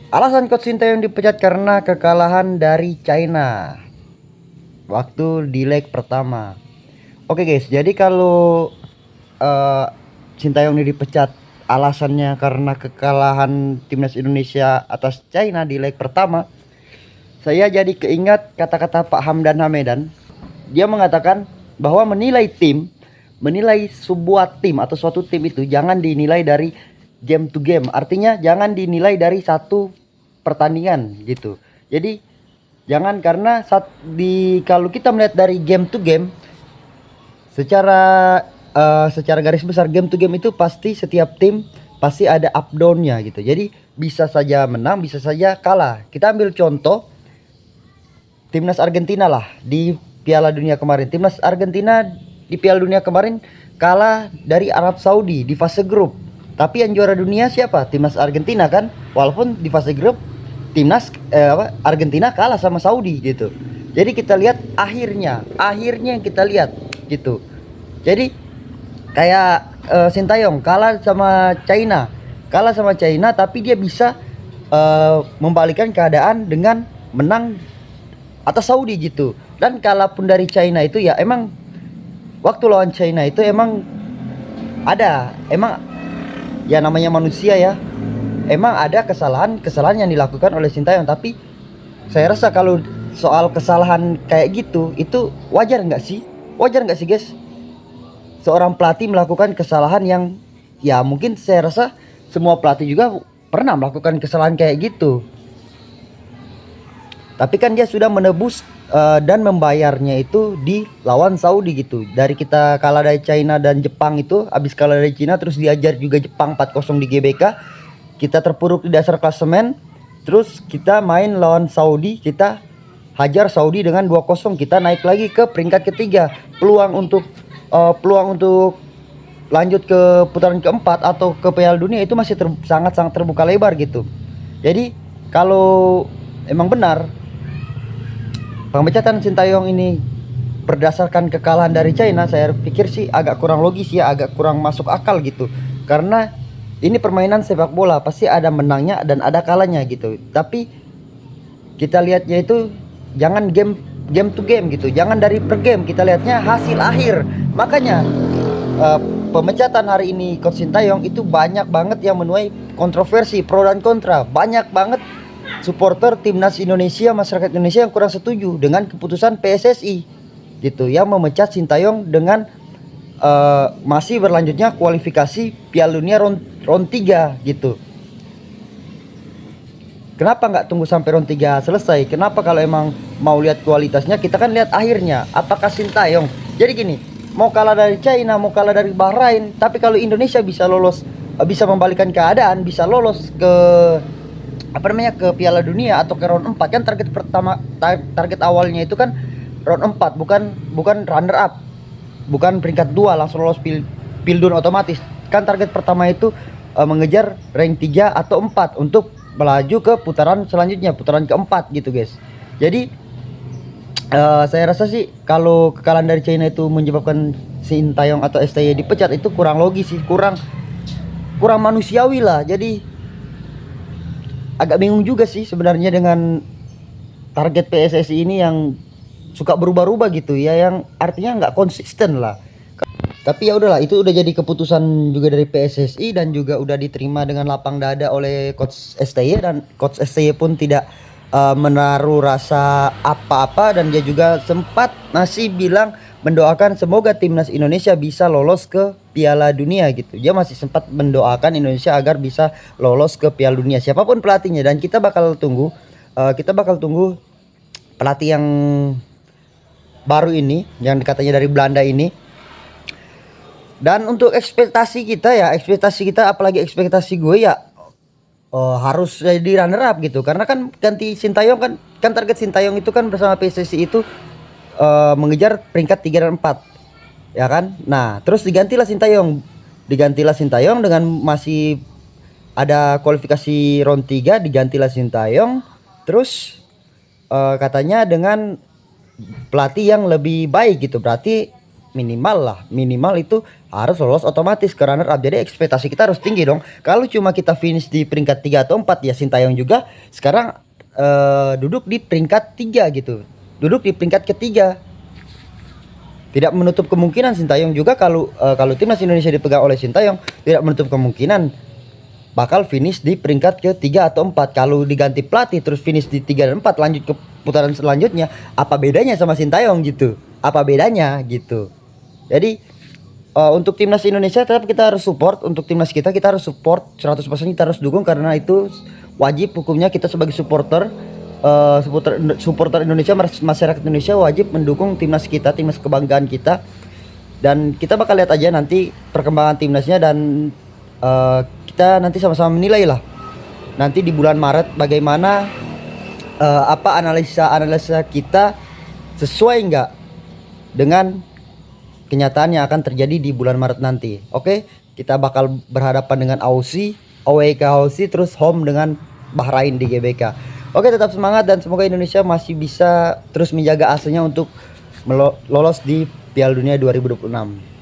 Alasan Coach Sintayong dipecat karena kekalahan dari China waktu di leg pertama. Oke guys, jadi kalau uh, Sintayong ini dipecat alasannya karena kekalahan timnas Indonesia atas China di leg pertama, saya jadi keingat kata-kata Pak Hamdan Hamedan. Dia mengatakan bahwa menilai sebuah tim atau suatu tim itu jangan dinilai dari game to game. Artinya jangan dinilai dari satu pertandingan gitu. Jadi jangan, karena kalau kita melihat dari game to game secara garis besar, game to game itu pasti setiap tim pasti ada up down-nya gitu. Jadi bisa saja menang, bisa saja kalah. Kita ambil contoh timnas Argentina lah di Piala Dunia kemarin. Timnas Argentina di Piala Dunia kemarin kalah dari Arab Saudi di fase grup. Tapi yang juara dunia siapa? Timnas Argentina kan. Walaupun di fase grup timnas Argentina kalah sama Saudi gitu. Jadi kita lihat akhirnya yang kita lihat gitu. Jadi kayak Sintayong kalah sama China, tapi dia bisa membalikkan keadaan dengan menang atas Saudi gitu. Dan kalaupun dari China itu ya emang waktu lawan China itu emang ya namanya manusia ya, emang ada kesalahan yang dilakukan oleh Sintayong. Tapi saya rasa kalau soal kesalahan kayak gitu itu wajar nggak sih guys, seorang pelatih melakukan kesalahan yang ya mungkin saya rasa semua pelatih juga pernah melakukan kesalahan kayak gitu. Tapi kan dia sudah menebus dan membayarnya itu di lawan Saudi gitu. Dari kita kalah dari China dan Jepang itu, habis kalah dari China terus diajar juga Jepang 4-0 di GBK. Kita terpuruk di dasar klasemen. Terus kita main lawan Saudi, kita hajar Saudi dengan 2-0. Kita naik lagi ke peringkat ketiga. Peluang untuk lanjut ke putaran keempat atau ke Piala Dunia itu masih sangat-sangat terbuka lebar gitu. Jadi kalau emang benar pemecatan Sintayong ini berdasarkan kekalahan dari China, saya pikir sih agak kurang logis ya, agak kurang masuk akal gitu. Karena ini permainan sepak bola, pasti ada menangnya dan ada kalahnya gitu. Tapi kita lihatnya itu jangan game to game gitu, jangan dari per game, kita lihatnya hasil akhir. Makanya pemecatan hari ini Coach Sintayong itu banyak banget yang menuai kontroversi, pro dan kontra. Banyak banget supporter timnas Indonesia, masyarakat Indonesia yang kurang setuju dengan keputusan PSSI gitu, yang memecat Sintayong dengan masih berlanjutnya kualifikasi Piala Dunia round 3 gitu. Kenapa nggak tunggu sampai round 3 selesai? Kenapa kalau emang mau lihat kualitasnya, kita kan lihat akhirnya. Apakah Sintayong, jadi gini, mau kalah dari China, mau kalah dari Bahrain, tapi kalau Indonesia bisa lolos, bisa membalikan keadaan, bisa lolos ke ke Piala Dunia atau ke round 4, kan target awalnya itu kan round 4, bukan runner up, bukan peringkat 2 langsung lolos Pildun otomatis. Kan target pertama itu mengejar rank 3 atau 4 untuk melaju ke putaran selanjutnya, putaran keempat gitu guys. Jadi saya rasa sih kalau kekalahan dari China itu menyebabkan Sintayong atau STY dipecat itu kurang logis sih, kurang manusiawi lah. Jadi agak bingung juga sih sebenarnya dengan target PSSI ini yang suka berubah-ubah gitu ya, yang artinya nggak konsisten lah. Tapi ya udahlah, itu udah jadi keputusan juga dari PSSI dan juga udah diterima dengan lapang dada oleh Coach STY, dan Coach STY pun tidak menaruh rasa apa-apa, dan dia juga sempat masih bilang mendoakan semoga timnas Indonesia bisa lolos ke Piala Dunia gitu. Dia masih sempat mendoakan Indonesia agar bisa lolos ke Piala Dunia siapapun pelatihnya, dan kita bakal tunggu pelatih yang baru ini yang katanya dari Belanda ini. Dan untuk ekspektasi kita apalagi ekspektasi gue ya harus jadi runner up gitu, karena kan ganti Sintayong kan target Sintayong itu kan bersama PSSI itu mengejar peringkat 3 dan 4 ya kan. Nah terus digantilah Sintayong dengan masih ada kualifikasi round 3, digantilah Sintayong terus katanya dengan pelatih yang lebih baik gitu. Berarti minimal itu harus lolos otomatis ke runner up. Jadi ekspektasi kita harus tinggi dong. Kalau cuma kita finish di peringkat 3 atau 4 ya Sintayong juga sekarang duduk di peringkat 3 gitu. Duduk di peringkat ketiga. Tidak menutup kemungkinan Sintayong juga kalau timnas Indonesia dipegang oleh Sintayong tidak menutup kemungkinan bakal finish di peringkat ketiga atau 4. Kalau diganti pelatih terus finish di 3 dan 4 lanjut ke putaran selanjutnya, apa bedanya sama Sintayong gitu? Apa bedanya gitu? Jadi untuk timnas Indonesia tetap kita harus support, untuk timnas kita harus support 100%, kita harus dukung karena itu wajib hukumnya. Kita sebagai supporter Indonesia, masyarakat Indonesia wajib mendukung timnas kita, timnas kebanggaan kita. Dan kita bakal lihat aja nanti perkembangan timnasnya dan kita nanti sama-sama menilai lah nanti di bulan Maret bagaimana apa analisa kita sesuai nggak dengan kenyataan yang akan terjadi di bulan Maret nanti. Oke, kita bakal berhadapan dengan Aussie, away ke Aussie, terus home dengan Bahrain di GBK. Oke, tetap semangat dan semoga Indonesia masih bisa terus menjaga asenya untuk lolos di Piala Dunia 2026.